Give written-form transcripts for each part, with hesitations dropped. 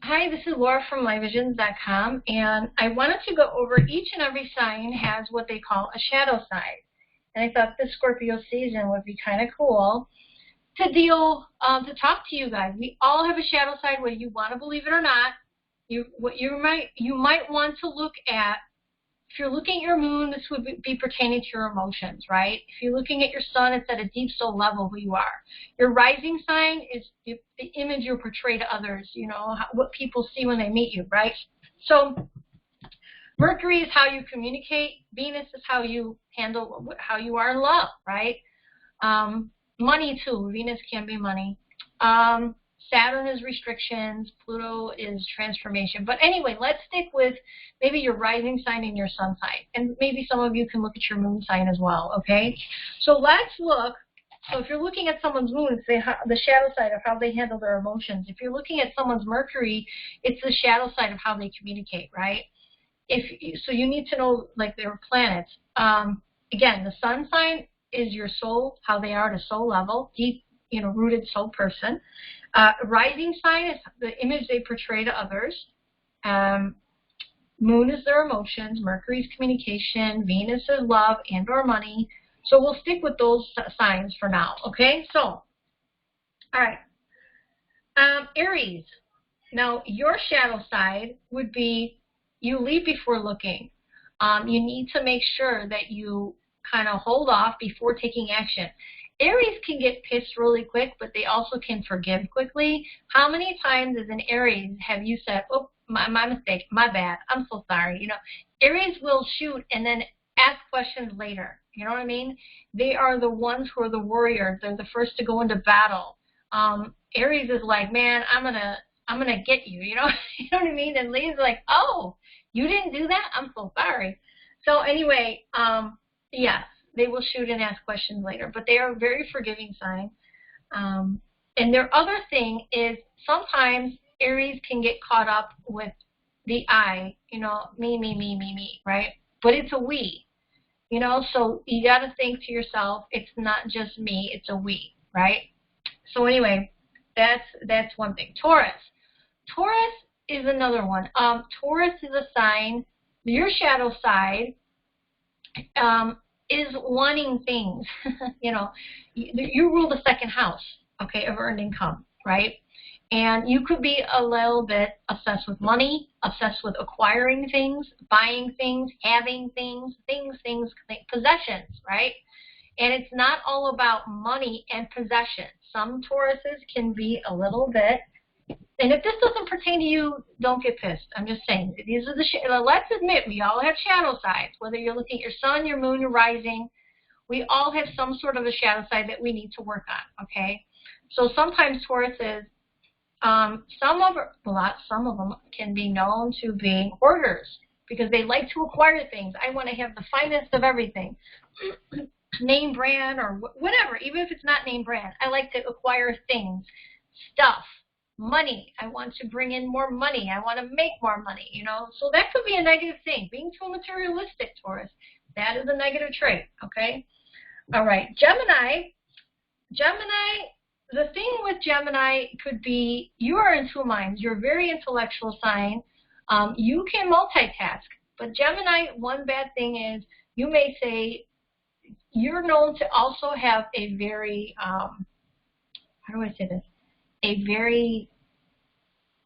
Hi, this is Laura from LIVEVISIONZ.com, and I wanted to go over each and every sign has what they call a shadow side. And I thought this Scorpio season would be kind of cool to talk to you guys. We all have a shadow side, whether you want to believe it or not. You might want to look at. If you're looking at your moon, this would be pertaining to your emotions, right? If you're looking at your sun, it's at a deep soul level who you are. Your rising sign is the image you portray to others, you know, what people see when they meet you, right? So Mercury is how you communicate. Venus is how you handle, how you are in love, right? Money, too. Venus can be money. Saturn is restrictions. Pluto is transformation. But anyway, let's stick with maybe your rising sign and your sun sign. And maybe some of you can look at your moon sign as well, okay? So let's look. So if you're looking at someone's moon, it's the shadow side of how they handle their emotions. If you're looking at someone's Mercury, it's the shadow side of how they communicate, right? So you need to know, like, their planets. Again, the sun sign is your soul, how they are at a soul level, deep, you know, rooted soul person. Rising sign is the image they portray to others. Moon is their emotions. Mercury is communication. Venus is love and or money. So we'll stick with those signs for now, okay? So, all right. Aries. Now, your shadow side would be you lead before looking. You need to make sure that you kind of hold off before taking action. Aries can get pissed really quick, but they also can forgive quickly. How many times as an Aries have you said, oh, my mistake, my bad, I'm so sorry? You know, Aries will shoot and then ask questions later. You know what I mean? They are the ones who are the warriors. They're the first to go into battle. Aries is like, man, I'm gonna get you. You know, you know what I mean? And Leo's like, oh, you didn't do that? I'm so sorry. So anyway, yes. They will shoot and ask questions later, but they are a very forgiving sign. And their other thing is sometimes Aries can get caught up with the I, you know, me, right? But it's a we, you know, so you got to think to yourself, it's not just me, it's a we, right? So anyway, that's one thing. Taurus. Taurus is another one. Taurus is a sign, your shadow side, is wanting things. You know, you rule the second house, okay, of earned income, right? And you could be a little bit obsessed with money, obsessed with acquiring things, buying things, having things, possessions, right? And it's not all about money and possessions. Some Tauruses can be a little bit, and if this doesn't pertain to you, don't get pissed. I'm just saying, these are let's admit, we all have shadow sides. Whether you're looking at your sun, your moon, your rising, we all have some sort of a shadow side that we need to work on, okay? So sometimes Tauruses, some of them can be known to be hoarders because they like to acquire things. I want to have the finest of everything, name brand or whatever, even if it's not name brand. I like to acquire things, stuff. Money. I want to bring in more money. I want to make more money, you know. So that could be a negative thing. Being too materialistic, Taurus, that is a negative trait, okay? All right, Gemini. Gemini, the thing with Gemini could be you are in two minds. You're a very intellectual sign. You can multitask. But Gemini, one bad thing is you may say you're known to also have a very, how do I say this?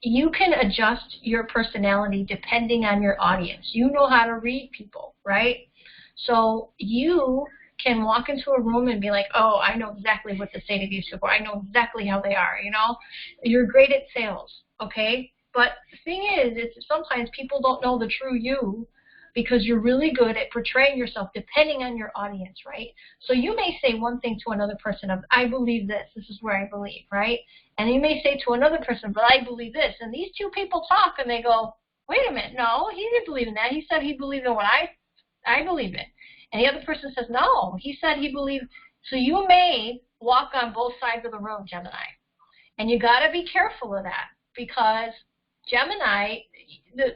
You can adjust your personality depending on your audience. You know how to read people, right? So you can walk into a room and be like, oh, I know exactly what to say to these people. I know exactly how they are, you know? You're great at sales, okay? But the thing is sometimes people don't know the true you because you're really good at portraying yourself depending on your audience, right? So you may say one thing to another person of, I believe this is where I believe, right? And you may say to another person, but I believe this. And these two people talk and they go, wait a minute, no, he didn't believe in that. He said he believed in what I believe in. And the other person says, no, he said he believed. So you may walk on both sides of the road, Gemini. And you got to be careful of that because Gemini,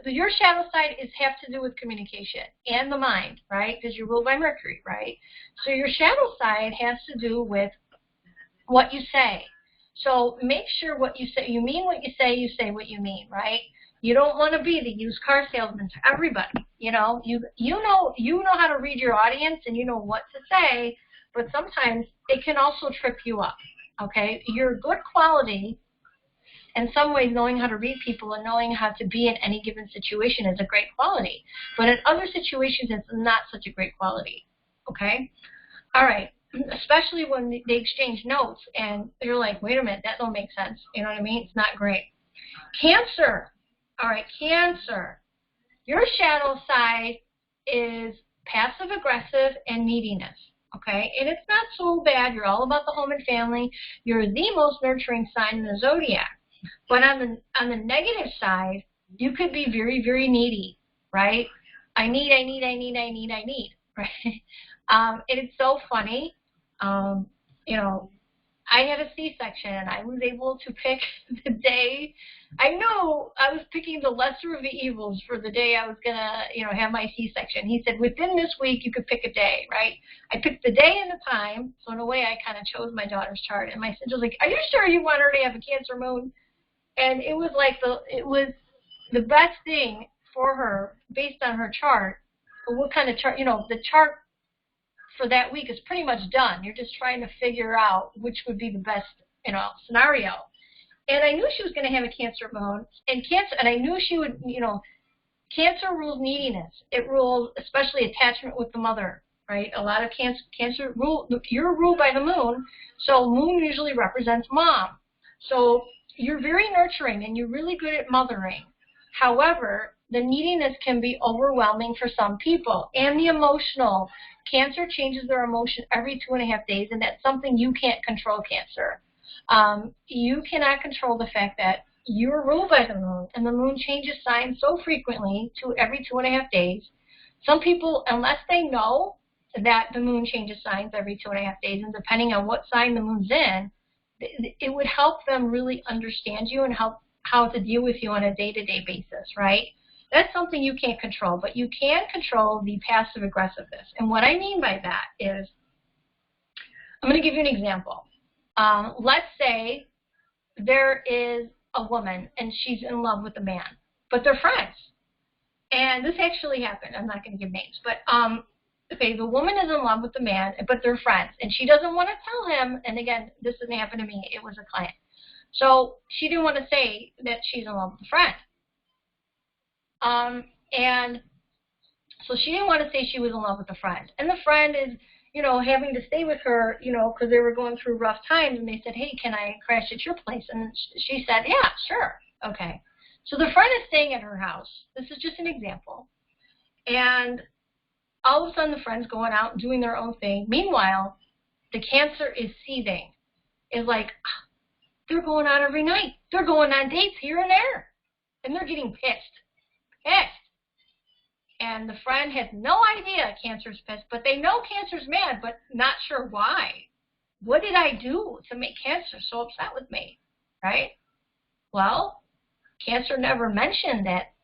your shadow side has to do with communication and the mind, right? Because you're ruled by Mercury, right? So your shadow side has to do with what you say. So make sure what you say, you mean what you say what you mean, right? You don't want to be the used car salesman to everybody. You know how to read your audience and you know what to say, but sometimes it can also trip you up. Okay, your good quality, in some ways, knowing how to read people and knowing how to be in any given situation is a great quality. But in other situations, it's not such a great quality. Okay? All right. Especially when they exchange notes and you're like, wait a minute, that don't make sense. You know what I mean? It's not great. Cancer. All right, Cancer. Your shadow side is passive-aggressive and neediness. Okay? And it's not so bad. You're all about the home and family. You're the most nurturing sign in the zodiac. But on the negative side, you could be very, very needy, right? I need, right? And it's so funny. You know, I had a C-section, and I was able to pick the day. I know I was picking the lesser of the evils for the day I was going to, have my C-section. He said, within this week, you could pick a day, right? I picked the day and the time, so in a way, I kind of chose my daughter's chart. And my sister was like, are you sure you want her to have a Cancer moon? And it was like the best thing for her based on her chart. What kind of chart, the chart for that week is pretty much done. You're just trying to figure out which would be the best, scenario. And I knew she was going to have a Cancer moon, and I knew she would, Cancer rules neediness. It rules especially attachment with the mother, right? A lot of Cancer you're ruled by the moon, so moon usually represents mom. So you're very nurturing and you're really good at mothering. However, the neediness can be overwhelming for some people. And the emotional. Cancer changes their emotion every 2.5 days, and that's something you can't control, Cancer. You cannot control the fact that you're ruled by the moon, and the moon changes signs so frequently to every 2.5 days. Some people, unless they know that the moon changes signs every 2.5 days, and depending on what sign the moon's in, it would help them really understand you and help how to deal with you on a day-to-day basis, right? That's something you can't control, but you can control the passive aggressiveness. And what I mean by that is, I'm going to give you an example. Let's say there is a woman and she's in love with a man, but they're friends. And this actually happened. I'm not going to give names, but okay, the woman is in love with the man, but they're friends, and she doesn't want to tell him. And again, this didn't happen to me. It was a client. So she didn't want to say that she's in love with a friend. And so she didn't want to say she was in love with a friend. And the friend is, having to stay with her, because they were going through rough times. And they said, hey, can I crash at your place? And she said, yeah, sure. Okay. So the friend is staying at her house. This is just an example. And all of a sudden, the friend's going out and doing their own thing. Meanwhile, the Cancer is seething. Is like, they're going out every night. They're going on dates here and there. And they're getting pissed. And the friend has no idea Cancer's pissed, but they know Cancer's mad, but not sure why. What did I do to make Cancer so upset with me, right? Well, Cancer never mentioned that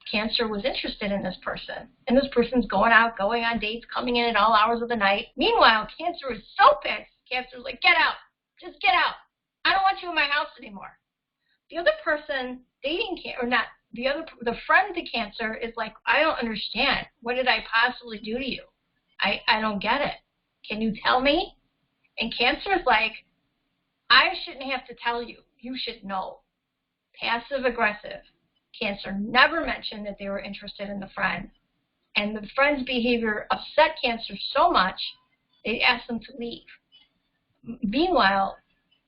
Cancer was interested in this person. And this person's going out, going on dates, coming in at all hours of the night. Meanwhile, Cancer is so pissed. Cancer's like, get out. Just get out. I don't want you in my house anymore. The other person dating the friend to Cancer is like, I don't understand. What did I possibly do to you? I don't get it. Can you tell me? And Cancer is like, I shouldn't have to tell you. You should know. Passive aggressive. Cancer never mentioned that they were interested in the friend. And the friend's behavior upset Cancer so much, they asked them to leave. Meanwhile,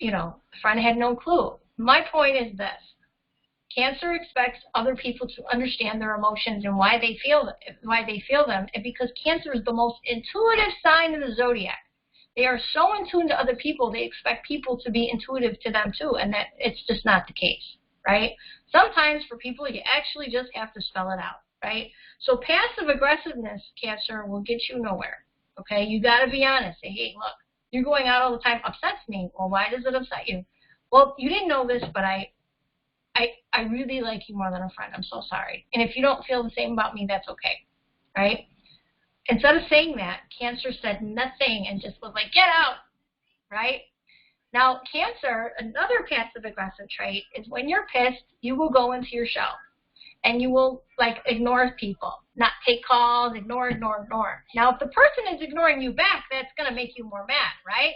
the friend had no clue. My point is this. Cancer expects other people to understand their emotions and why they feel them, and because Cancer is the most intuitive sign in the zodiac. They are so in tune to other people, they expect people to be intuitive to them too, and that it's just not the case, right? Sometimes for people, you actually just have to spell it out, right? So passive aggressiveness, Cancer, will get you nowhere, okay? You got to be honest. Say, hey, look, you're going out all the time, upsets me. Well, why does it upset you? Well, you didn't know this, but I really like you more than a friend. I'm so sorry. And if you don't feel the same about me, that's okay, right? Instead of saying that, Cancer said nothing and just was like, get out, right? Now, Cancer, another passive-aggressive trait is when you're pissed, you will go into your shell. And you will, like, ignore people, not take calls, ignore. Now, if the person is ignoring you back, that's going to make you more mad, right?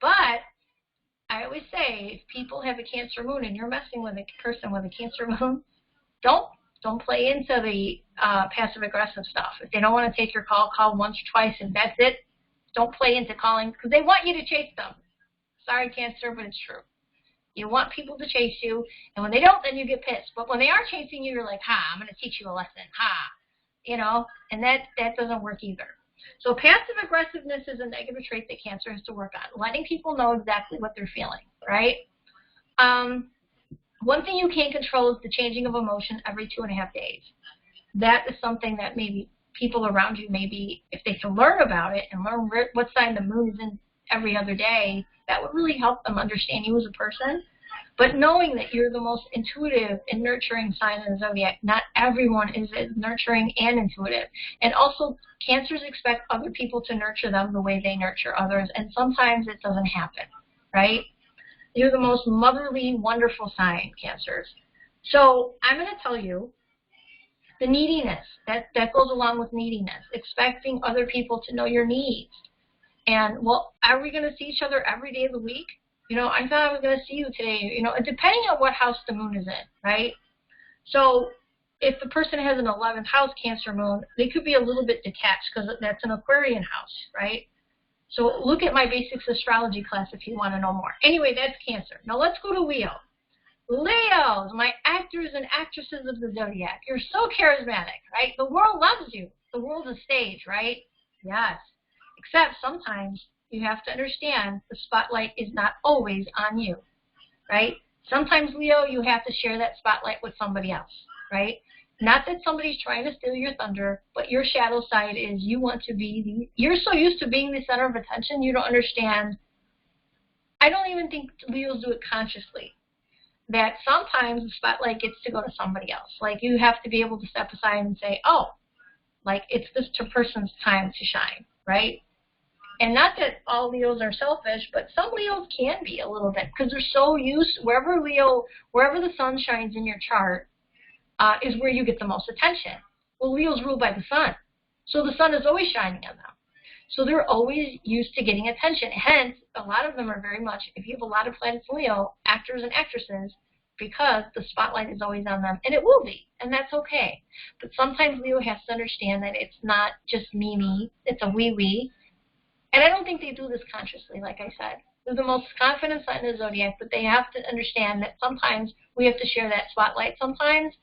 But I always say, if people have a Cancer moon and you're messing with a person with a Cancer moon, don't play into the passive-aggressive stuff. If they don't want to take your call, call once or twice, and that's it. Don't play into calling, because they want you to chase them. Sorry, Cancer, but it's true. You want people to chase you, and when they don't, then you get pissed. But when they are chasing you, you're like, I'm going to teach you a lesson, you know, and that doesn't work either. So passive aggressiveness is a negative trait that Cancer has to work on, letting people know exactly what they're feeling, right? One thing you can't control is the changing of emotion every 2.5 days. That is something that maybe people around you, maybe if they can learn about it and learn what sign the moon is in every other day, that would really help them understand you as a person. But knowing that you're the most intuitive and nurturing sign in the zodiac, not everyone is as nurturing and intuitive. And also, Cancers expect other people to nurture them the way they nurture others, and sometimes it doesn't happen, right? You're the most motherly, wonderful sign, Cancers. So I'm going to tell you the neediness. That goes along with neediness, expecting other people to know your needs. And, well, are we going to see each other every day of the week? You know, I thought I was going to see you today. You know, depending on what house the moon is in, right? So if the person has an 11th house Cancer moon, they could be a little bit detached because that's an Aquarian house, right? So look at my basics astrology class if you want to know more. Anyway, that's Cancer. Now let's go to Leo. Leos, my actors and actresses of the zodiac. You're so charismatic, right? The world loves you. The world's a stage, right? Yes. Except sometimes you have to understand the spotlight is not always on you, right? Sometimes, Leo, you have to share that spotlight with somebody else, right? Not that somebody's trying to steal your thunder, but your shadow side is you want to be you're so used to being the center of attention, you don't understand. I don't even think Leos do it consciously, that sometimes the spotlight gets to go to somebody else. Like, you have to be able to step aside and say, oh, like, it's this person's time to shine, right? And not that all Leos are selfish, but some Leos can be a little bit because they're so used, wherever the sun shines in your chart is where you get the most attention. Well, Leos rule by the sun, so the sun is always shining on them. So they're always used to getting attention. Hence, a lot of them are very much, if you have a lot of planets in Leo, actors and actresses, because the spotlight is always on them, and it will be, and that's okay. But sometimes Leo has to understand that it's not just me, it's a we. And I don't think they do this consciously, like I said. They're the most confident sign in the zodiac, but they have to understand that sometimes we have to share that spotlight sometimes.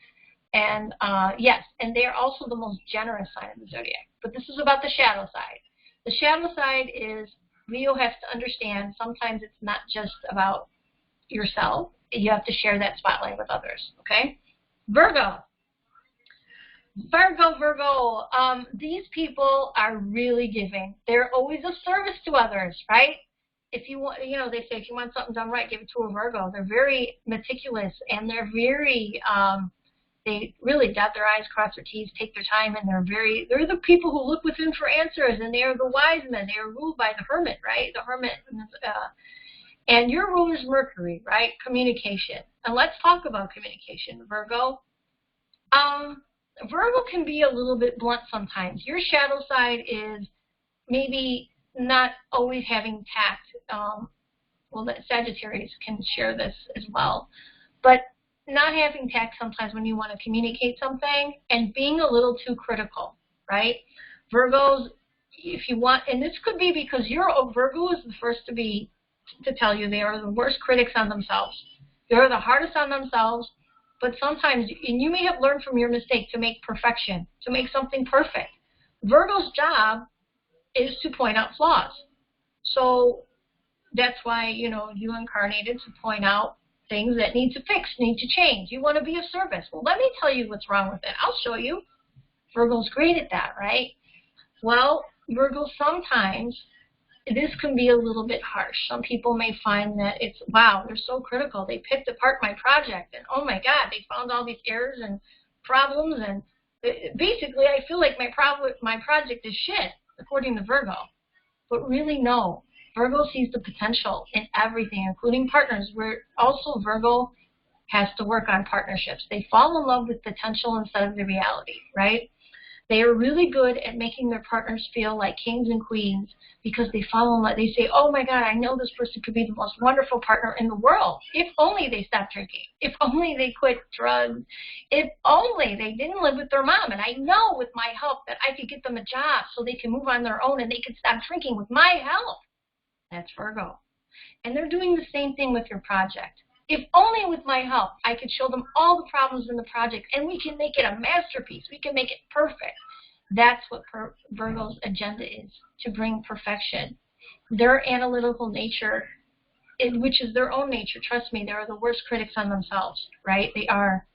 And yes, and they're also the most generous sign in the zodiac. But this is about the shadow side. The shadow side is Leo has to understand sometimes it's not just about yourself. You have to share that spotlight with others, okay? Virgo. These people are really giving. They're always of service to others, right? If you want, you know, they say if you want something done right, give it to a Virgo. They're very meticulous, and they're very, they really dot their I's, cross their T's, take their time, and they're the people who look within for answers, and they are the wise men. They are ruled by the Hermit, right? The Hermit, and your ruler is Mercury, right? Communication. And let's talk about communication, Virgo. Virgo can be a little bit blunt sometimes. Your shadow side is maybe not always having tact. Well, the Sagittarius can share this as well. But not having tact sometimes when you want to communicate something and being a little too critical, right? Virgos, if you want, and this could be because Virgo is the first to tell you they are the worst critics on themselves. They are the hardest on themselves. But sometimes, and you may have learned from your mistake to make perfection, to make something perfect. Virgo's job is to point out flaws. So that's why, you know, you incarnated to point out things that need to fix, need to change. You want to be of service. Well, let me tell you what's wrong with it. I'll show you. Virgo's great at that, right? Well, Virgo, sometimes this can be a little bit harsh. Some people may find that it's, wow, they're so critical. They picked apart my project, and oh my God, they found all these errors and problems, and basically I feel like my project is shit, according to Virgo. But really, no. Virgo sees the potential in everything, including partners, where also Virgo has to work on partnerships. They fall in love with potential instead of the reality, right? They are really good at making their partners feel like kings and queens because they fall in love. They say, oh my God, I know this person could be the most wonderful partner in the world. If only they stopped drinking. If only they quit drugs. If only they didn't live with their mom. And I know with my help that I could get them a job so they can move on their own and they could stop drinking with my help. That's Virgo. And they're doing the same thing with your project. If only with my help, I could show them all the problems in the project and we can make it a masterpiece. We can make it perfect. That's what Virgo's agenda is, to bring perfection. Their analytical nature, which is their own nature, trust me, they're the worst critics on themselves, right? They are.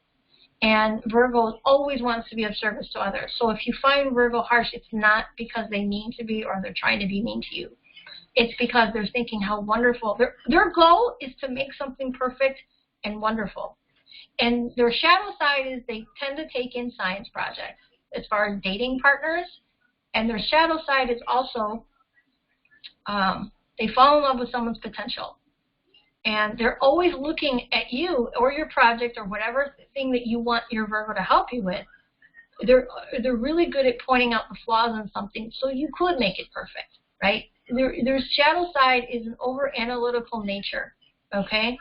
And Virgo always wants to be of service to others. So if you find Virgo harsh, it's not because they mean to be or they're trying to be mean to you. It's because they're thinking how wonderful. Their goal is to make something perfect and wonderful. And their shadow side is they tend to take in science projects as far as dating partners. And their shadow side is also they fall in love with someone's potential. And they're always looking at you or your project or whatever thing that you want your Virgo to help you with. They're really good at pointing out the flaws in something so you could make it perfect, right? Their shadow side is an over-analytical nature, okay,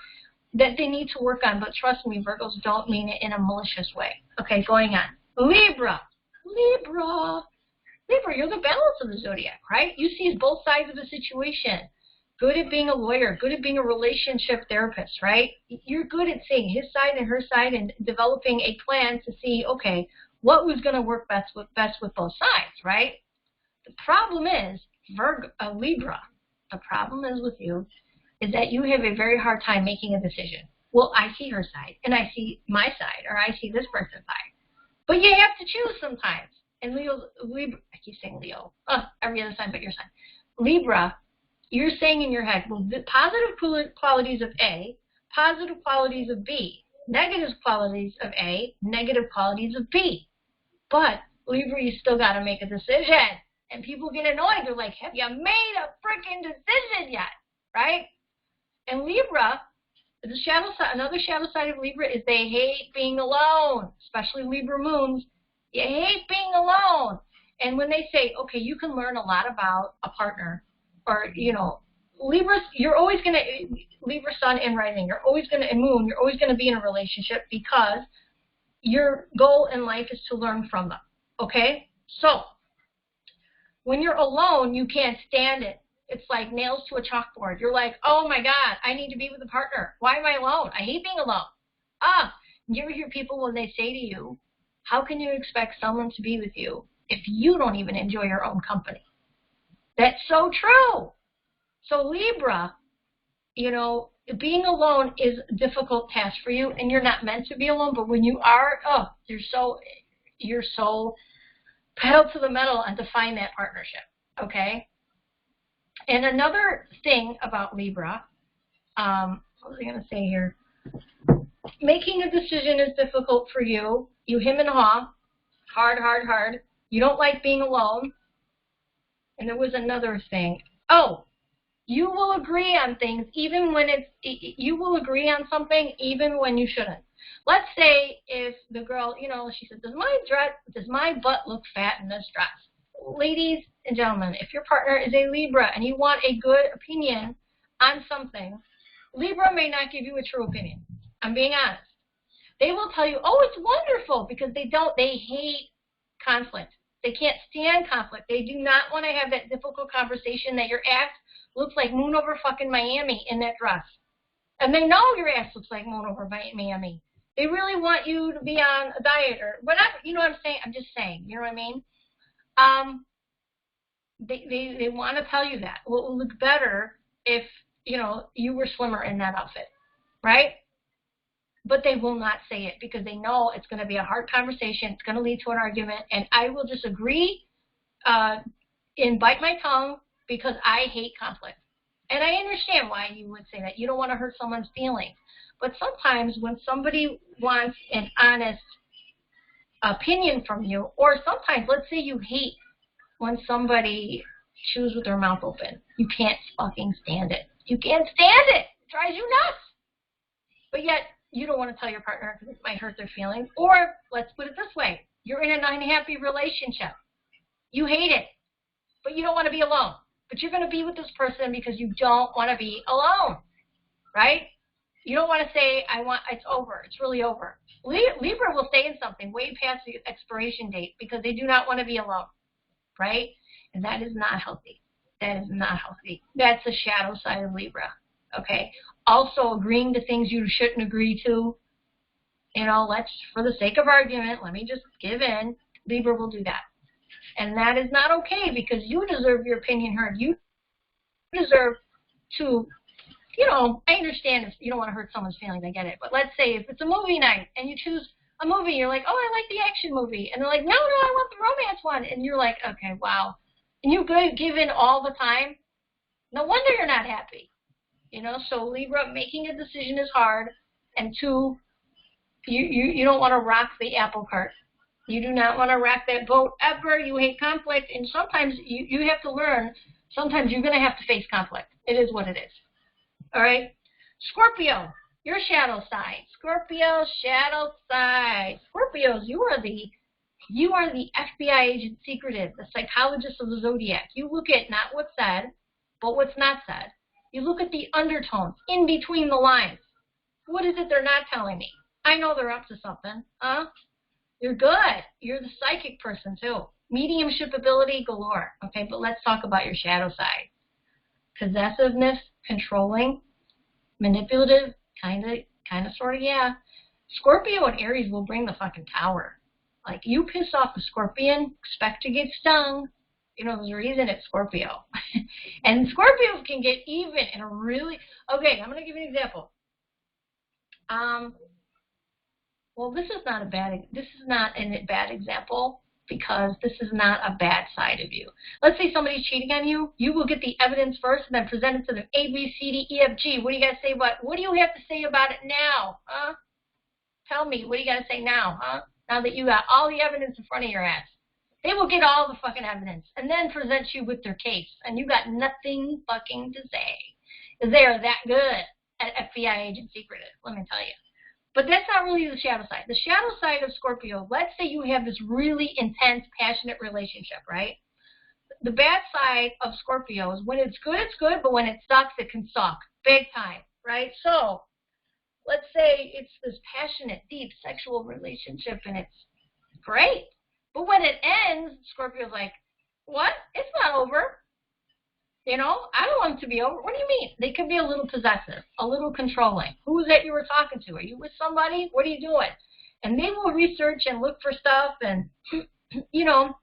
that they need to work on. But trust me, Virgos don't mean it in a malicious way. Okay, going on. Libra, you're the balance of the zodiac, right? You see both sides of the situation. Good at being a lawyer, good at being a relationship therapist, right? You're good at seeing his side and her side and developing a plan to see, okay, what was going to work best with both sides, right? The problem is, Libra, the problem is with you is that you have a very hard time making a decision. Well, I see her side, and I see my side, or I see this person's side. But you have to choose sometimes. And Libra, I keep saying Leo, every other sign but your sign. Libra, you're saying in your head, well, the positive qualities of A, positive qualities of B, negative qualities of A, negative qualities of B. But, Libra, you still got to make a decision. And people get annoyed. They're like, have you made a freaking decision yet? Right? And Libra, the shadow side, another shadow side of Libra is they hate being alone, especially Libra moons. You hate being alone. And when they say, okay, you can learn a lot about a partner, or, you know, Libra, you're always going to, Libra sun and rising, you're always going to, and moon, you're always going to be in a relationship because your goal in life is to learn from them. Okay? So, when you're alone, you can't stand it. It's like nails to a chalkboard. You're like, oh my God, I need to be with a partner. Why am I alone? I hate being alone. You ever hear people when they say to you, how can you expect someone to be with you if you don't even enjoy your own company? That's so true. So Libra, you know, being alone is a difficult task for you, and you're not meant to be alone, but when you are, you're so pedal to the metal and to find that partnership, okay? And another thing about Libra, what was I going to say here? Making a decision is difficult for you. You hem and haw, hard. You don't like being alone. And there was another thing. Oh, you will agree on things even when you will agree on something even when you shouldn't. Let's say if the girl, you know, she said, does my butt look fat in this dress? Ladies and gentlemen, if your partner is a Libra and you want a good opinion on something, Libra may not give you a true opinion. I'm being honest. They will tell you, oh, it's wonderful, because they hate conflict. They can't stand conflict. They do not want to have that difficult conversation that your ass looks like moon over fucking Miami in that dress. And they know your ass looks like moon over Miami. They really want you to be on a diet or whatever. You know what I'm saying? I'm just saying. You know what I mean? They want to tell you that. Well, it will look better if, you know, you were slimmer in that outfit, right? But they will not say it because they know it's going to be a hard conversation. It's going to lead to an argument, and I will just agree and bite my tongue because I hate conflict. And I understand why you would say that. You don't want to hurt someone's feelings. But sometimes when somebody wants an honest opinion from you, or sometimes, let's say you hate when somebody choose with their mouth open. You can't fucking stand it. You can't stand it. It drives you nuts. But yet, you don't want to tell your partner because it might hurt their feelings. Or, let's put it this way. You're in an unhappy relationship. You hate it. But you don't want to be alone. But you're going to be with this person because you don't want to be alone. Right? You don't want to say, it's over. It's really over. Libra will stay in something way past the expiration date because they do not want to be alone. Right? And that is not healthy. That is not healthy. That's the shadow side of Libra. Okay? Also, agreeing to things you shouldn't agree to. You know, for the sake of argument, let me just give in. Libra will do that. And that is not okay because you deserve your opinion heard. You deserve to, you know, I understand if you don't want to hurt someone's feelings, I get it. But let's say if it's a movie night and you choose a movie, you're like, oh, I like the action movie. And they're like, no, I want the romance one. And you're like, okay, wow. And you give in all the time. No wonder you're not happy. You know, so Libra, making a decision is hard. And two, you don't want to rock the apple cart. You do not want to rock that boat ever. You hate conflict. And sometimes you have to learn, sometimes you're going to have to face conflict. It is what it is. All right? Scorpio, your shadow side. Scorpio, shadow side. Scorpios, you are the FBI agent secretive, the psychologist of the zodiac. You look at not what's said, but what's not said. You look at the undertones, in between the lines. What is it they're not telling me? I know they're up to something. Huh? You're good. You're the psychic person, too. Mediumship ability galore. Okay, but let's talk about your shadow side. Possessiveness, controlling, manipulative, kind of, sort of, yeah. Scorpio and Aries will bring the fucking tower. Like, you piss off a Scorpion, expect to get stung. You know, there's a reason it's Scorpio. And Scorpios can get even in a really... Okay, I'm going to give you an example. Well, this is not a bad example because this is not a bad side of you. Let's say somebody's cheating on you. You will get the evidence first and then present it to them. A, B, C, D, E, F, G. What do you got to say about it? What do you have to say about it now? Huh? Tell me. What do you got to say now? Huh? Now that you got all the evidence in front of your ass. They will get all the fucking evidence and then present you with their case. And you got nothing fucking to say. They are that good at FBI agent secretive, let me tell you. But that's not really the shadow side. The shadow side of Scorpio, let's say you have this really intense, passionate relationship, right? The bad side of Scorpio is when it's good, but when it sucks, it can suck. Big time, right? So, let's say it's this passionate, deep sexual relationship and it's great. But when it ends, Scorpio's like, what? It's not over. You know, I don't want it to be over. What do you mean? They could be a little possessive, a little controlling. Who is that you were talking to? Are you with somebody? What are you doing? And they will research and look for stuff and, you know,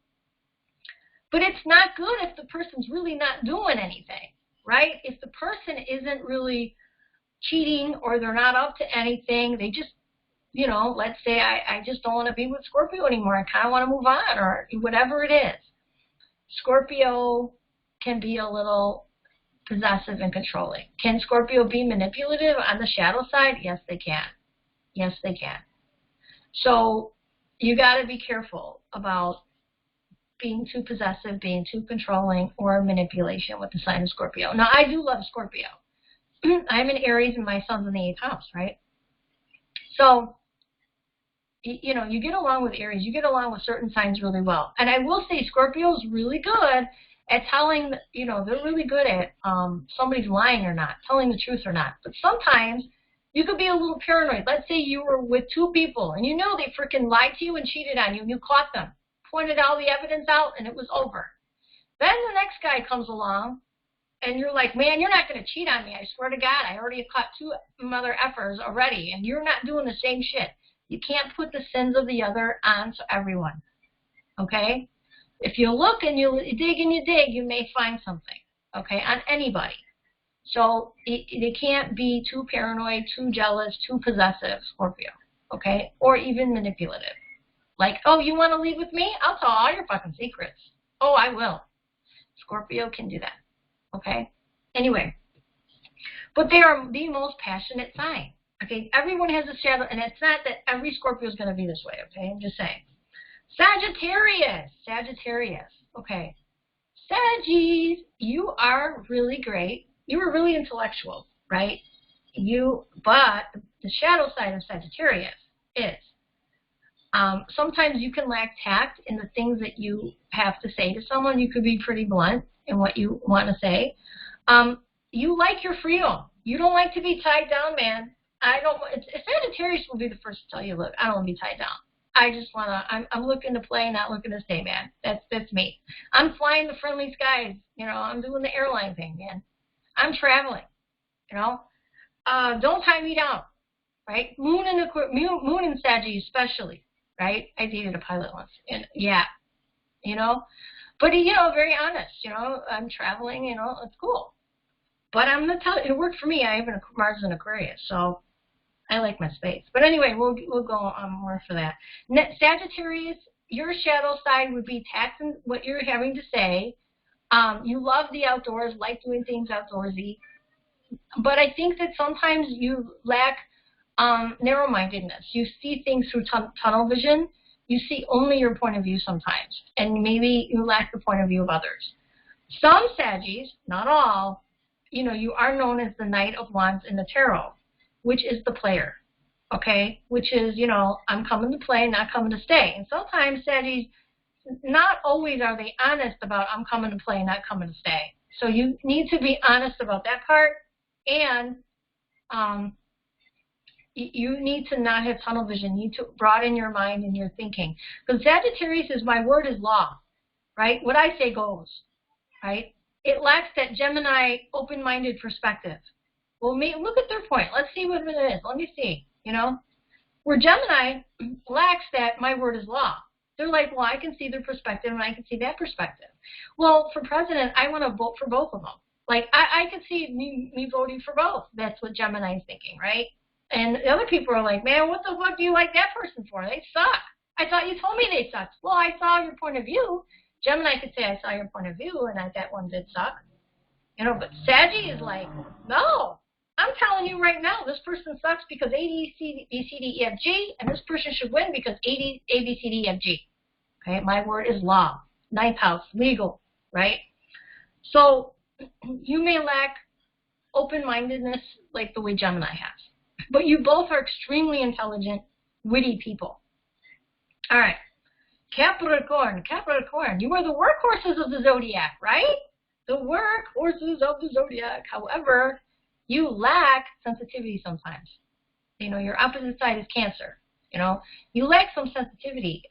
but it's not good if the person's really not doing anything, right? If the person isn't really cheating or they're not up to anything, they just, you know, let's say I just don't want to be with Scorpio anymore. I kind of want to move on or whatever it is. Scorpio can be a little possessive and controlling. Can Scorpio be manipulative on the shadow side? Yes, they can. Yes, they can. So you got to be careful about being too possessive, being too controlling, or manipulation with the sign of Scorpio. Now, I do love Scorpio. I'm in Aries and my son's in the 8th house, right? So, you know, you get along with Aries. You get along with certain signs really well. And I will say Scorpio is really good at telling, you know, they're really good at somebody's lying or not, telling the truth or not. But sometimes you could be a little paranoid. Let's say you were with two people and you know they freaking lied to you and cheated on you and you caught them, pointed all the evidence out, and it was over. Then the next guy comes along and you're like, man, you're not going to cheat on me. I swear to God, I already caught 2 mother effers already, and you're not doing the same shit. You can't put the sins of the other on to everyone, okay? If you look and you dig, you may find something, okay, on anybody. So they can't be too paranoid, too jealous, too possessive, Scorpio, okay, or even manipulative. Like, oh, you want to leave with me? I'll tell all your fucking secrets. Oh, I will. Scorpio can do that, okay? Anyway, but they are the most passionate sign, okay? Everyone has a shadow, and it's not that every Scorpio is going to be this way, okay? I'm just saying. Sagittarius, okay. Saggies, you are really great. You are really intellectual, right? But the shadow side of Sagittarius is sometimes you can lack tact in the things that you have to say to someone. You could be pretty blunt in what you want to say. You like your freedom. You don't like to be tied down, man. Sagittarius will be the first to tell you, look, I don't want to be tied down. I just want to, I'm looking to play, not looking to stay, man. That's me. I'm flying the friendly skies. You know, I'm doing the airline thing, man. I'm traveling, you know. Don't tie me down, right? Moon and Sagittarius especially, right? I dated a pilot once, and yeah, you know. But, you know, very honest, you know. I'm traveling, you know, it's cool. But I'm going to tell you, it worked for me. I have Mars in Aquarius, so I like my space. But anyway, we'll go on more for that. Sagittarius, your shadow side would be taxing what you're having to say. You love the outdoors, like doing things outdoorsy. But I think that sometimes you lack narrow-mindedness. You see things through tunnel vision. You see only your point of view sometimes. And maybe you lack the point of view of others. Some Saggies, not all, you know, you are known as the Knight of Wands in the Tarot, which is the player, okay? Which is, you know, I'm coming to play, not coming to stay. And sometimes Saggies, not always are they honest about I'm coming to play, not coming to stay. So you need to be honest about that part, and you need to not have tunnel vision. You need to broaden your mind and your thinking. Because Sagittarius is, my word is law, right? What I say goes, right? It lacks that Gemini open-minded perspective. Well, look at their point. Let's see what it is. Let me see, you know. Where Gemini lacks that my word is law. They're like, well, I can see their perspective and I can see that perspective. Well, for president, I want to vote for both of them. Like, I can see me voting for both. That's what Gemini is thinking, right? And the other people are like, man, what the fuck do you like that person for? They suck. I thought you told me they sucked. Well, I saw your point of view. Gemini could say, I saw your point of view, and that one did suck. You know, but Saggy is like, no. I'm telling you right now, this person sucks because A, B, C, D, E, F, G, and this person should win because A, B, C, D, E, F, G. Okay, my word is law. Ninth house, legal, right? So you may lack open-mindedness like the way Gemini has. But you both are extremely intelligent, witty people. All right. Capricorn, you are the workhorses of the zodiac, right? The workhorses of the zodiac. However, you lack sensitivity sometimes. You know, your opposite side is Cancer. You know, you lack some sensitivity,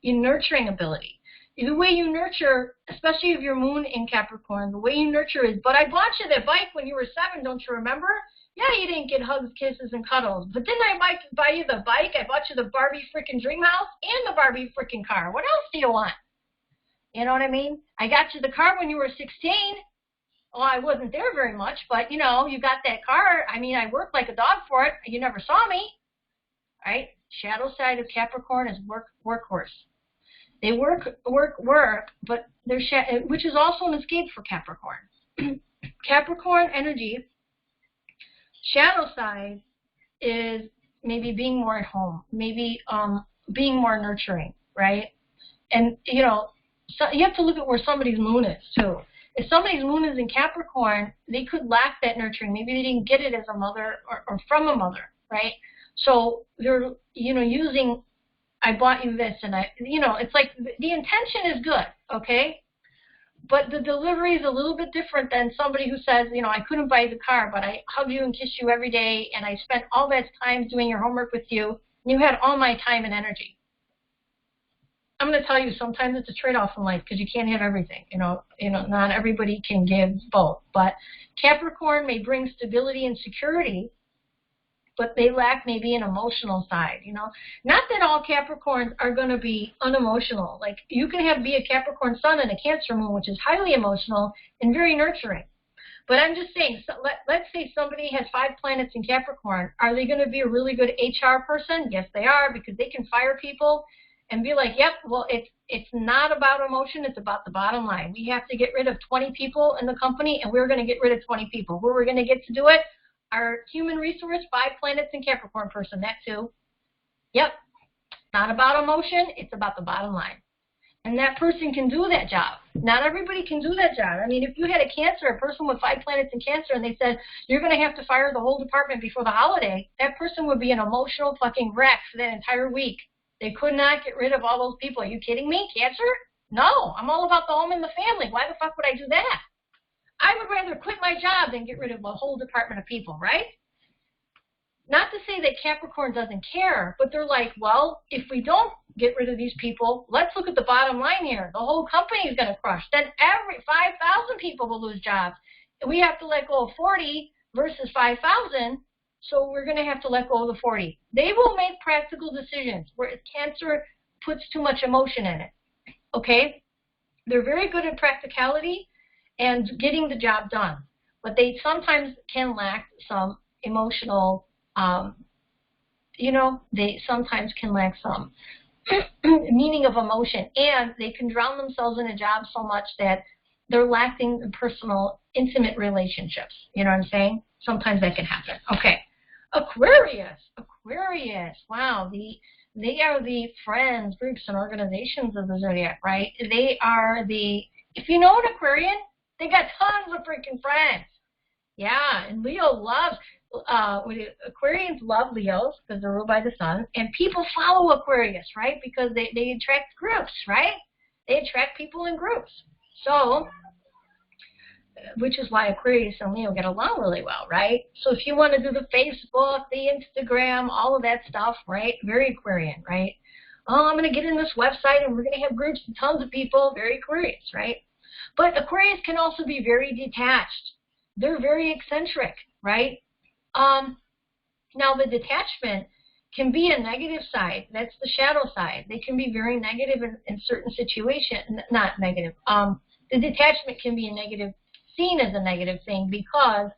in nurturing ability. The way you nurture, especially if your moon in Capricorn, the way you nurture is, but I bought you that bike when you were 7, don't you remember? Yeah, you didn't get hugs, kisses, and cuddles. But didn't I buy you the bike? I bought you the Barbie freaking dream house and the Barbie freaking car. What else do you want? You know what I mean? I got you the car when you were 16. Well, I wasn't there very much, but, you know, you got that car. I mean, I worked like a dog for it. You never saw me. Right? Shadow side of Capricorn is workhorse. They work, but they're which is also an escape for Capricorn. Capricorn energy, shadow side is maybe being more at home, maybe being more nurturing, right? And, you know, so you have to look at where somebody's moon is, too. If somebody's moon is in Capricorn, they could lack that nurturing. Maybe they didn't get it as a mother or from a mother, right? So they're, you know, using, I bought you this, and you know, it's like the intention is good, okay? But the delivery is a little bit different than somebody who says, you know, I couldn't buy you the car, but I hug you and kiss you every day, and I spent all that time doing your homework with you, and you had all my time and energy. I'm going to tell you, sometimes it's a trade-off in life because you can't have everything. You know, not everybody can give both. But Capricorn may bring stability and security, but they lack maybe an emotional side, you know. Not that all Capricorns are going to be unemotional. Like, you can be a Capricorn sun and a Cancer moon, which is highly emotional and very nurturing. But I'm just saying, so let's say somebody has 5 planets in Capricorn. Are they going to be a really good HR person? Yes, they are, because they can fire people and be like, yep, well, it's not about emotion, it's about the bottom line. We have to get rid of 20 people in the company, and we're going to get rid of 20 people. Who are we going to get to do it? Our human resource, 5 planets in Capricorn person, that too. Yep. Not about emotion, it's about the bottom line. And that person can do that job. Not everybody can do that job. I mean, if you had a Cancer, a person with 5 planets in Cancer, and they said, you're going to have to fire the whole department before the holiday, that person would be an emotional fucking wreck for that entire week. They could not get rid of all those people. Are you kidding me? Cancer? No, I'm all about the home and the family. Why the fuck would I do that? I would rather quit my job than get rid of a whole department of people, right? Not to say that Capricorn doesn't care, but they're like, well, if we don't get rid of these people, let's look at the bottom line here. The whole company is going to crush. Then every 5,000 people will lose jobs. And we have to let go of 40 versus 5,000, so we're going to have to let go of the 40. They will make practical decisions where Cancer puts too much emotion in it, okay? They're very good at practicality and getting the job done, but they sometimes can lack some emotional they sometimes can lack some meaning of emotion, and they can drown themselves in a job so much that they're lacking in personal, intimate relationships. You know what I'm saying? Sometimes that can happen. Okay. Aquarius. Wow. They are the friends, groups, and organizations of the zodiac, right? They are if you know an Aquarian, they got tons of freaking friends. Yeah, and Leo loves, Aquarians love Leos because they're ruled by the sun, and people follow Aquarius, right? Because they attract groups, right? They attract people in groups. So, which is why Aquarius and Leo get along really well, right? So if you want to do the Facebook, the Instagram, all of that stuff, right? Very Aquarian, right? Oh, I'm going to get in this website and we're going to have groups and tons of people. Very Aquarius, right? But Aquarius can also be very detached. They're very eccentric, right? Now, the detachment can be a negative side. That's the shadow side. They can be very negative in certain situations. Not negative. The detachment can be a negative, seen as a negative thing, because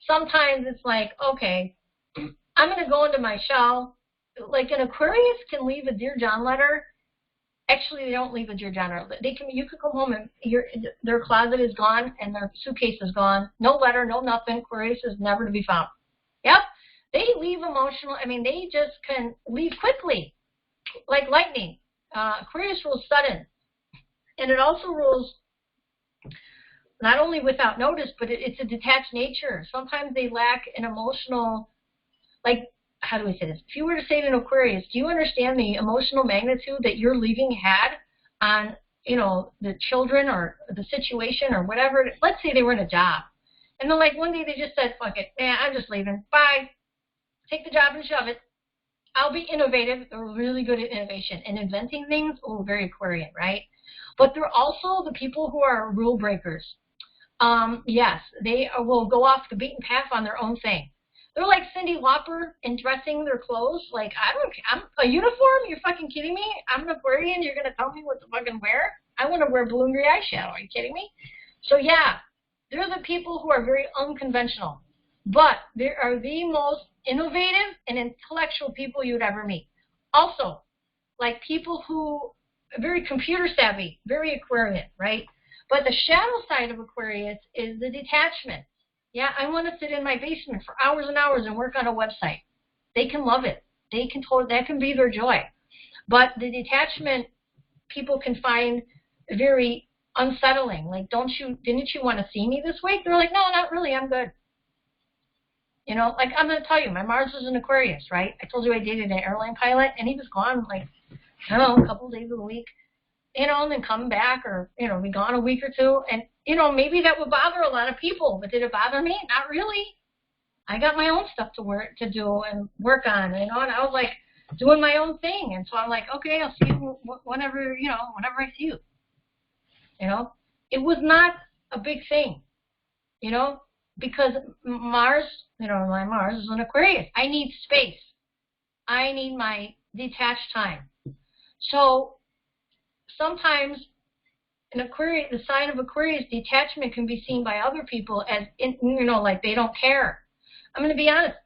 sometimes it's like, okay, I'm going to go into my shell. Like an Aquarius can leave a Dear John letter. Actually, they don't leave a Dear John letter. You could come home and their closet is gone and their suitcase is gone. No letter, no nothing. Aquarius is never to be found. Yep. They leave emotional. I mean, they just can leave quickly, like lightning. Aquarius rules sudden. And it also rules not only without notice, but it's a detached nature. Sometimes they lack an emotional, like, how do we say this? If you were to say to an Aquarius, do you understand the emotional magnitude that your leaving had on, the children or the situation or whatever? Let's say they were in a job. And then, like, one day they just said, fuck it, man, I'm just leaving. Bye. Take the job and shove it. I'll be innovative. They're really good at innovation and inventing things. Oh, very Aquarian, right? But they're also the people who are rule breakers. Yes, they will go off the beaten path on their own thing. They're like Cyndi Lauper in dressing their clothes. Like, I'm a uniform? You're fucking kidding me? I'm an Aquarian. You're going to tell me what to fucking wear? I want to wear blue and gray eyeshadow. Are you kidding me? So, yeah, they're the people who are very unconventional. But they are the most innovative and intellectual people you'd ever meet. Also, like people who are very computer savvy, very Aquarian, right? But the shadow side of Aquarius is the detachment. Yeah, I want to sit in my basement for hours and hours and work on a website. They can love it. That can be their joy. But the detachment people can find very unsettling. Like, didn't you want to see me this week? They're like, no, not really. I'm good. Like, I'm going to tell you, my Mars is in Aquarius, right? I told you I dated an airline pilot, and he was gone, like, I don't know, a couple of days of the week, and then come back, or, be gone a week or two. And, maybe that would bother a lot of people, but did it bother me? Not really. I got my own stuff to do and work on, and I was, like, doing my own thing. And so I'm like, okay, I'll see you whenever I see you. It was not a big thing, because Mars, my Mars is in Aquarius. I need space. I need my detached time. So sometimes an Aquarius, the sign of Aquarius, detachment can be seen by other people as, like they don't care. I'm going to be honest.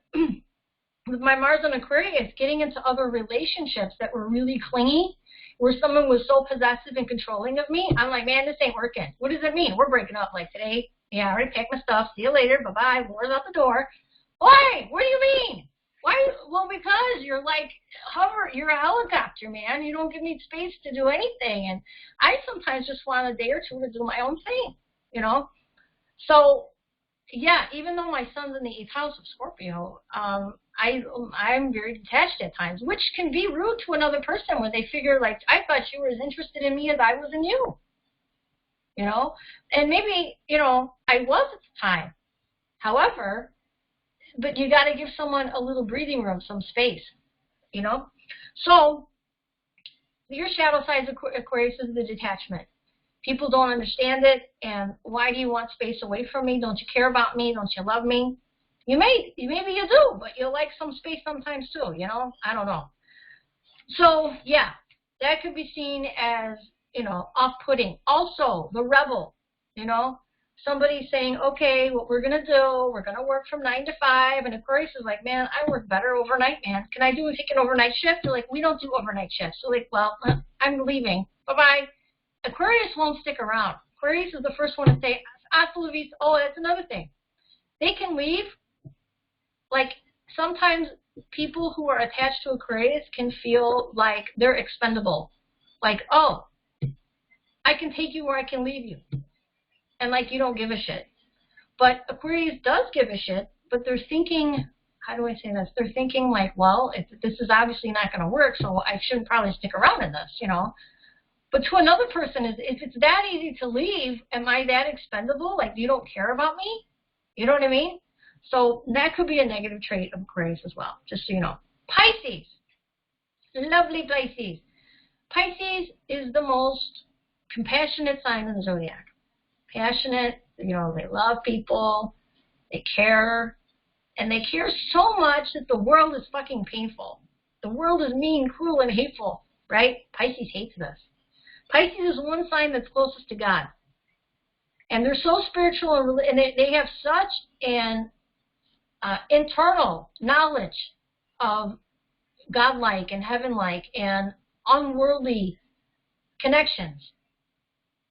With my Mars in Aquarius, getting into other relationships that were really clingy, where someone was so possessive and controlling of me, I'm like, man, this ain't working. What does it mean? We're breaking up like today. Yeah, I already packed my stuff. See you later. Bye-bye. War's out the door. Why? What do you mean? Why? Well, because you're like you're a helicopter, man. You don't give me space to do anything. And I sometimes just want a day or two to do my own thing, you know? So, yeah, even though my son's in the 8th house of Scorpio, I'm very detached at times, which can be rude to another person when they figure, like, I thought you were as interested in me as I was in you, you know? And maybe, you know, I was at the time. However, but you got to give someone a little breathing room, some space, you know? So your shadow side of Aquarius is the detachment. People don't understand it, and why do you want space away from me? Don't you care about me? Don't you love me? Maybe you do, but you like some space sometimes too, you know? I don't know. So, yeah, that could be seen as, you know, off-putting. Also, the rebel, you know? Somebody saying, okay, what we're going to do, we're going to work from 9 to 5, and Aquarius is like, man, I work better overnight, man. Can I take an overnight shift? They're like, we don't do overnight shifts. So like, well, I'm leaving. Bye-bye. Aquarius won't stick around. Aquarius is the first one to say, hasta la vista. Oh, that's another thing. They can leave. Like, sometimes people who are attached to Aquarius can feel like they're expendable. Like, oh, I can take you or I can leave you. And, like, you don't give a shit. But Aquarius does give a shit, but they're thinking, how do I say this? They're thinking, like, well, this is obviously not going to work, so I shouldn't probably stick around in this, you know. But to another person, if it's that easy to leave, am I that expendable? Like, you don't care about me? You know what I mean? So that could be a negative trait of Aquarius as well, just so you know. Pisces. Lovely Pisces. Pisces is the most compassionate sign in the zodiac. Passionate, you know, they love people, they care, and they care so much that the world is fucking painful. The world is mean, cruel, and hateful, right? Pisces hates this. Pisces is one sign that's closest to God. And they're so spiritual, and they have such an internal knowledge of godlike and heavenlike and unworldly connections.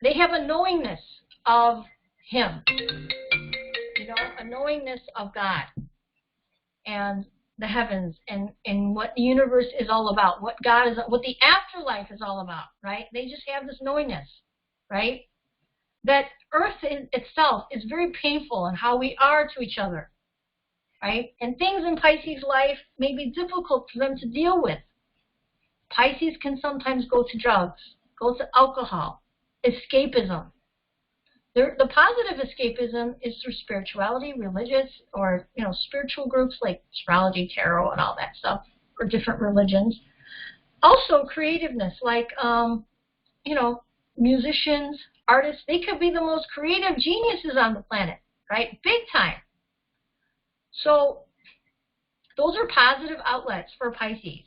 They have a knowingness of Him, you know, a knowingness of God and the heavens and what the universe is all about, what God is, what the afterlife is all about, right? They just have this knowingness, right? That Earth in itself is very painful in how we are to each other, right? And things in Pisces' life may be difficult for them to deal with. Pisces can sometimes go to drugs, go to alcohol, escapism. The positive escapism is through spirituality, religious, or, you know, spiritual groups like astrology, tarot, and all that stuff, or different religions. Also, creativeness, like, you know, musicians, artists. They could be the most creative geniuses on the planet, right? Big time. So those are positive outlets for Pisces,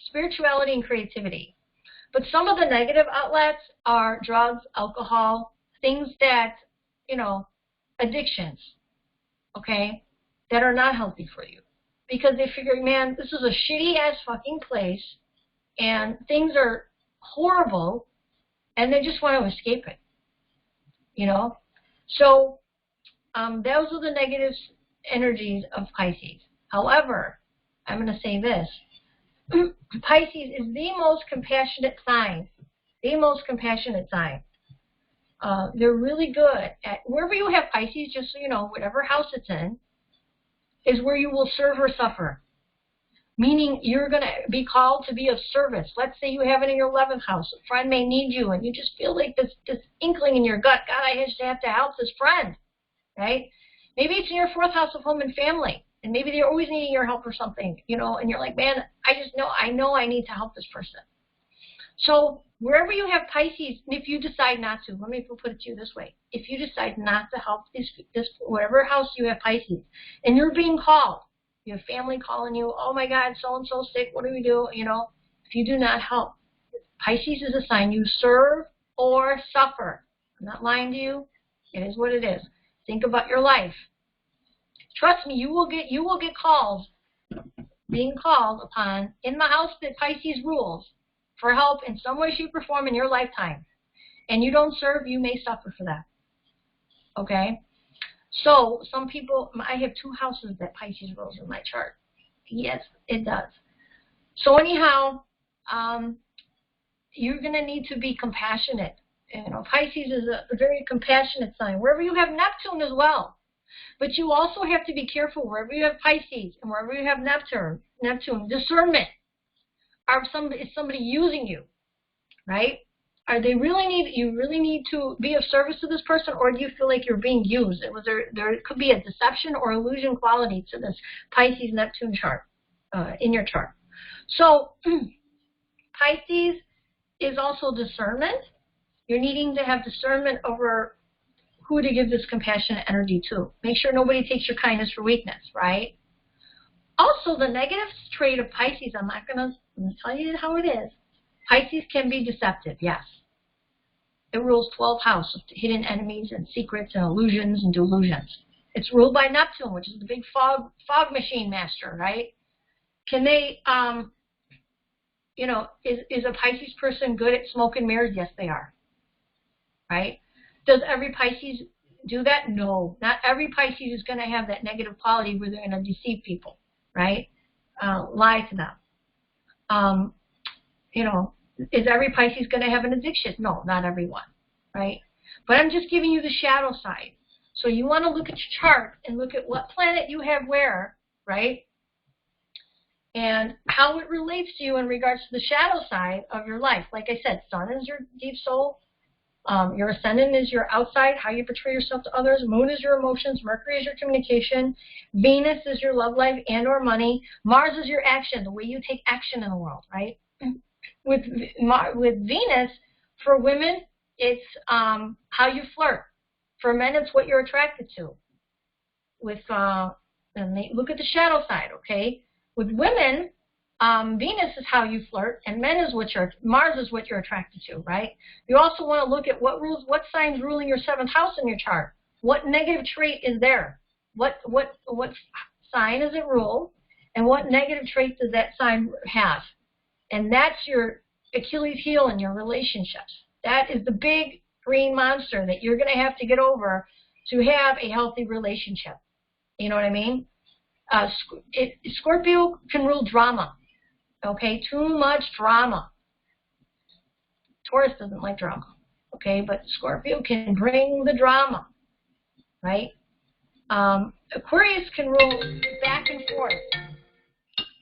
spirituality and creativity. But some of the negative outlets are drugs, alcohol, things that, you know, addictions, okay, that are not healthy for you. Because they figure, man, this is a shitty-ass fucking place, and things are horrible, and they just want to escape it, you know? So those are the negative energies of Pisces. However, I'm going to say this. Pisces is the most compassionate sign, the most compassionate sign. They're really good at, wherever you have Pisces, just so you know, whatever house it's in, is where you will serve or suffer. Meaning you're going to be called to be of service. Let's say you have it in your 11th house. A friend may need you, and you just feel like this inkling in your gut, God, I just have to help this friend, right? Maybe it's in your 4th house of home and family, and maybe they're always needing your help or something, you know, and you're like, man, I know I need to help this person. So wherever you have Pisces, if you decide not to, let me put it to you this way. If you decide not to help this whatever house you have Pisces, and you're being called, you have family calling you, oh my God, so-and-so sick, what do we do? You know, if you do not help, Pisces is a sign you serve or suffer. I'm not lying to you. It is what it is. Think about your life. Trust me, you will get calls, being called upon in the house that Pisces rules for help in some way, shape, or form in your lifetime. And you don't serve, you may suffer for that. Okay? So some people, I have 2 houses that Pisces rules in my chart. Yes, it does. So anyhow, you're going to need to be compassionate. You know, Pisces is a very compassionate sign. Wherever you have Neptune as well. But you also have to be careful wherever you have Pisces and wherever you have Neptune, discernment. Is somebody using you, right? You really need to be of service to this person, or do you feel like you're being used? There could be a deception or illusion quality to this Pisces-Neptune chart in your chart. So Pisces is also discernment. You're needing to have discernment over who to give this compassionate energy to. Make sure nobody takes your kindness for weakness, right? Also, the negative trait of Pisces, I'm going to tell you how it is. Pisces can be deceptive, yes. It rules 12th house of hidden enemies and secrets and illusions and delusions. It's ruled by Neptune, which is the big fog machine master, right? Can they, you know, is a Pisces person good at smoke and mirrors? Yes, they are, right? Does every Pisces do that? No. Not every Pisces is going to have that negative quality where they're going to deceive people, right? Lie to them. You know, is every Pisces going to have an addiction? No, not everyone, right? But I'm just giving you the shadow side. So you want to look at your chart and look at what planet you have where, right? And how it relates to you in regards to the shadow side of your life. Like I said, Sun is your deep soul. Your ascendant is your outside, how you portray yourself to others. Moon is your emotions. Mercury is your communication. Venus is your love life and or money. Mars is your action, the way you take action in the world, right? With Venus, for women, it's how you flirt. For men, it's what you're attracted to. And look at the shadow side, okay? With women, Venus is how you flirt, and Mars is what you're attracted to, right? You also want to look at what sign's ruling your 7th house in your chart. What negative trait is there? What sign is it ruled, and what negative trait does that sign have? And that's your Achilles heel in your relationships. That is the big green monster that you're going to have to get over to have a healthy relationship. You know what I mean? Scorpio can rule drama. Okay, too much drama. Taurus doesn't like drama. Okay, but Scorpio can bring the drama, right? Aquarius can rule back and forth.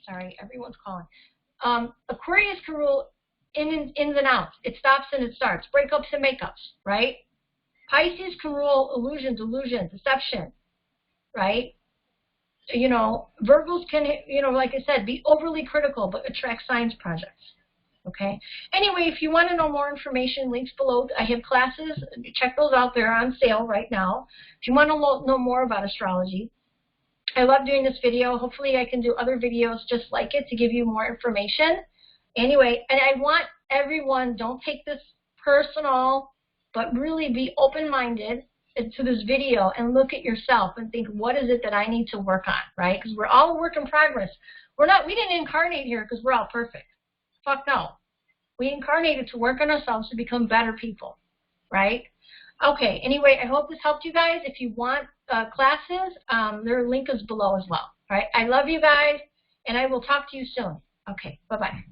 Sorry, everyone's calling. Aquarius can rule ins and outs. It stops and it starts. Breakups and makeups, right? Pisces can rule illusion, delusion, deception, right? You know, Virgos can, you know, like I said, be overly critical but attract science projects. Okay? Anyway, if you want to know more information, links below. I have classes. Check those out. They're on sale right now. If you want to know more about astrology, I love doing this video. Hopefully I can do other videos just like it to give you more information. Anyway, and I want everyone, don't take this personal, but really be open-minded to this video and look at yourself and think, what is it that I need to work on, right? Because we're all a work in progress. We didn't incarnate here because we're all perfect. Fuck no. We incarnated to work on ourselves to become better people, right? Okay, anyway, I hope this helped you guys. If you want classes, their link is below as well. All right, I love you guys, and I will talk to you soon. Okay, bye-bye.